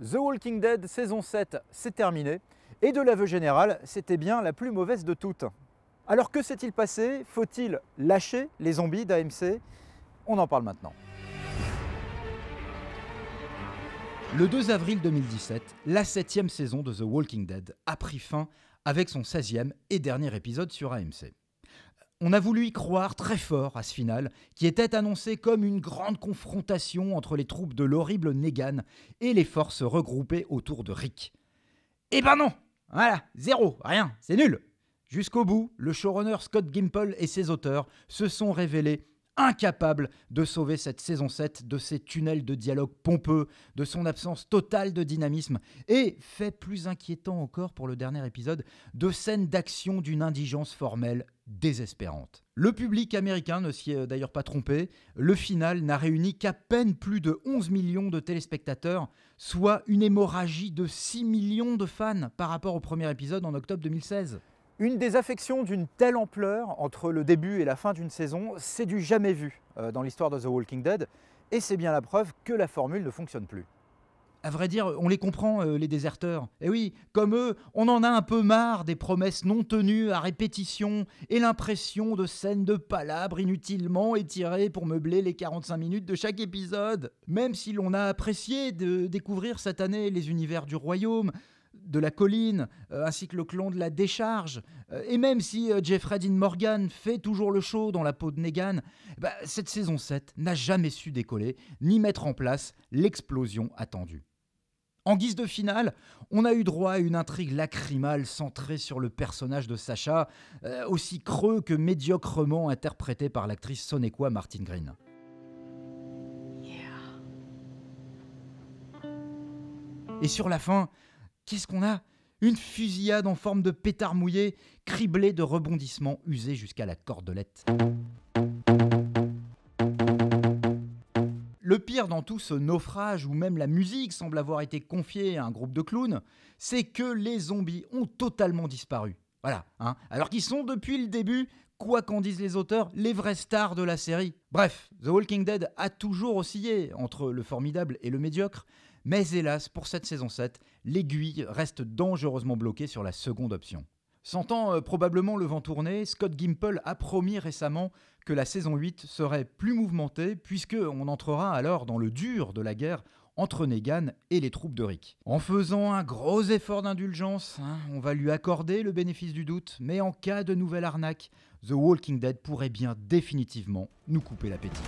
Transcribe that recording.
The Walking Dead saison 7, c'est terminé, et de l'aveu général, c'était bien la plus mauvaise de toutes. Alors que s'est-il passé? Faut-il lâcher les zombies d'AMC? On en parle maintenant. Le 2 avril 2017, la 7e saison de The Walking Dead a pris fin avec son 16e et dernier épisode sur AMC. On a voulu y croire très fort à ce final, qui était annoncé comme une grande confrontation entre les troupes de l'horrible Negan et les forces regroupées autour de Rick. Eh ben non! Voilà, zéro, rien, c'est nul! Jusqu'au bout, le showrunner Scott Gimple et ses auteurs se sont révélés incapables de sauver cette saison 7 de ses tunnels de dialogue pompeux, de son absence totale de dynamisme et, fait plus inquiétant encore pour le dernier épisode, de scènes d'action d'une indigence formelle désespérante. Le public américain ne s'y est d'ailleurs pas trompé, le final n'a réuni qu'à peine plus de 11 millions de téléspectateurs, soit une hémorragie de 6 millions de fans par rapport au premier épisode en octobre 2016. Une désaffection d'une telle ampleur entre le début et la fin d'une saison, c'est du jamais vu dans l'histoire de The Walking Dead, et c'est bien la preuve que la formule ne fonctionne plus. À vrai dire, on les comprend, les déserteurs. Et oui, comme eux, on en a un peu marre des promesses non tenues à répétition et l'impression de scènes de palabres inutilement étirées pour meubler les 45 minutes de chaque épisode. Même si l'on a apprécié de découvrir cette année les univers du royaume, de la colline, ainsi que le clan de la décharge, et même si Jeffrey Dean Morgan fait toujours le show dans la peau de Negan, cette saison 7 n'a jamais su décoller, ni mettre en place l'explosion attendue. En guise de finale, on a eu droit à une intrigue lacrymale centrée sur le personnage de Sasha, aussi creux que médiocrement interprété par l'actrice sonéquoise Martin Green. Et sur la fin, qu'est-ce qu'on a? Une fusillade en forme de pétard mouillé, criblée de rebondissements usés jusqu'à la cordelette. Le pire dans tout ce naufrage, où même la musique semble avoir été confiée à un groupe de clowns, c'est que les zombies ont totalement disparu. Voilà, hein. Alors qu'ils sont depuis le début, quoi qu'en disent les auteurs, les vraies stars de la série. Bref, The Walking Dead a toujours oscillé entre le formidable et le médiocre, mais hélas, pour cette saison 7, l'aiguille reste dangereusement bloquée sur la seconde option. Sentant probablement le vent tourner, Scott Gimple a promis récemment que la saison 8 serait plus mouvementée, puisqu'on entrera alors dans le dur de la guerre entre Negan et les troupes de Rick. En faisant un gros effort d'indulgence, on va lui accorder le bénéfice du doute, mais en cas de nouvelle arnaque, The Walking Dead pourrait bien définitivement nous couper l'appétit.